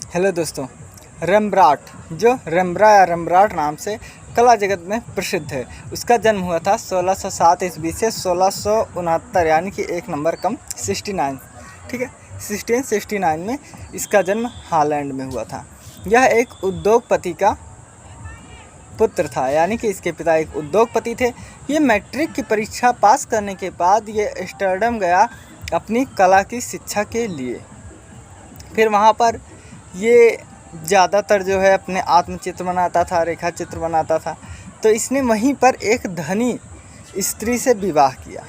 Hello दोस्तों, Rembrandt जो Rembrandt या रेम्ब्रांट नाम से कला जगत में प्रसिद्ध है, उसका जन्म हुआ था 1607 ईस्वी से 1669 यानी कि एक नंबर कम 69। ठीक है, 1669 में इसका जन्म हॉलैंड में हुआ था। यह एक उद्योगपति का पुत्र था, यानी कि इसके पिता एक उद्योगपति थे। ये मैट्रिक की परीक्षा पास करने के बाद ये एम्स्टर्डम गया अपनी कला की शिक्षा के लिए। फिर वहाँ पर ये ज़्यादातर जो है अपने आत्मचित्र बनाता था, रेखा चित्र बनाता था। तो इसने वहीं पर एक धनी स्त्री से विवाह किया।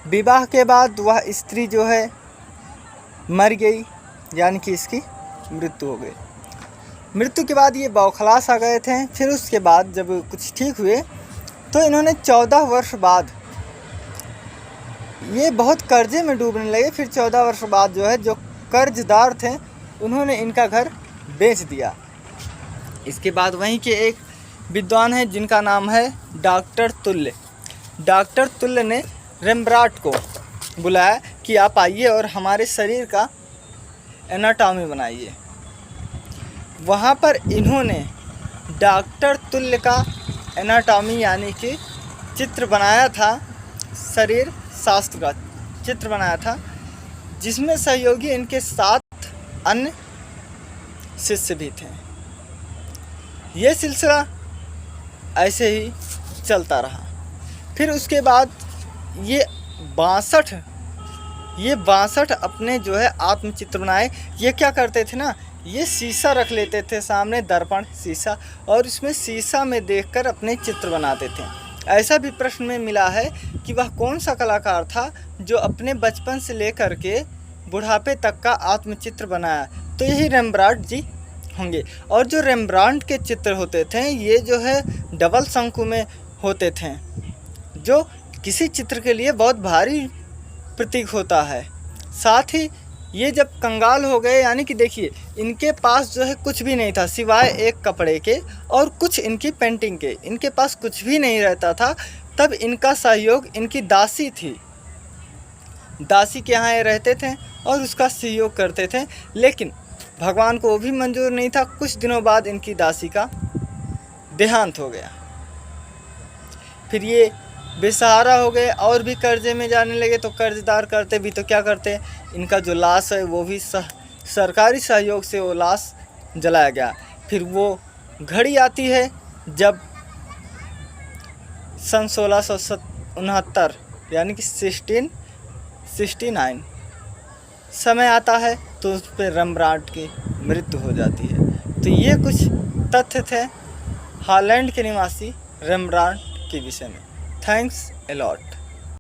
विवाह के बाद वह स्त्री जो है मर गई, यानी कि इसकी मृत्यु हो गई। मृत्यु के बाद ये बौखलास आ गए थे। फिर उसके बाद जब कुछ ठीक हुए तो इन्होंने 14 वर्ष बाद ये बहुत कर्जे में डूबने लगे। फिर 14 वर्ष बाद जो है जो कर्जदार थे उन्होंने इनका घर बेच दिया। इसके बाद वहीं के एक विद्वान हैं जिनका नाम है डॉक्टर तुल्य। डॉक्टर तुल्य ने रेम्ब्रांट को बुलाया कि आप आइए और हमारे शरीर का एनाटॉमी बनाइए। वहाँ पर इन्होंने डॉक्टर तुल्य का एनाटॉमी यानी कि चित्र बनाया था, शरीर शास्त्र का चित्र बनाया था, जिसमें सहयोगी इनके साथ अन्य शिष्य भी थे। ये सिलसिला ऐसे ही चलता रहा। फिर उसके बाद ये 62 अपने जो है आत्मचित्र बनाए। ये क्या करते थे ना, ये शीशा रख लेते थे सामने, दर्पण शीशा, और इसमें शीशा में देखकर अपने चित्र बनाते थे। ऐसा भी प्रश्न में मिला है कि वह कौन सा कलाकार था जो अपने बचपन से लेकर के बुढ़ापे तक का आत्मचित्र बनाया। तो यही रेम्ब्रांट जी होंगे। और जो रेम्ब्रांट के चित्र होते थे ये जो है डबल शंकु में होते थे, जो किसी चित्र के लिए बहुत भारी प्रतीक होता है। साथ ही ये जब कंगाल हो गए, यानी कि देखिए इनके पास जो है कुछ भी नहीं था सिवाय एक कपड़े के और कुछ इनकी पेंटिंग के, इनके पास कुछ भी नहीं रहता था। तब इनका सहयोग इनकी दासी थी, दासी के यहाँ ये रहते थे और उसका सहयोग करते थे। लेकिन भगवान को वो भी मंजूर नहीं था। कुछ दिनों बाद इनकी दासी का देहांत हो गया। फिर ये बेसहारा हो गए और भी कर्जे में जाने लगे। तो कर्जदार करते भी तो क्या करते, इनका जो लाश है वो भी सरकारी सहयोग से वो लाश जलाया गया। फिर वो घड़ी आती है जब सन 1669 यानी कि 1669 समय आता है तो उस पर रेम्ब्रांट की मृत्यु हो जाती है। तो ये कुछ तथ्य थे हॉलैंड के निवासी रेम्ब्रांट के विषय में। Thanks a lot.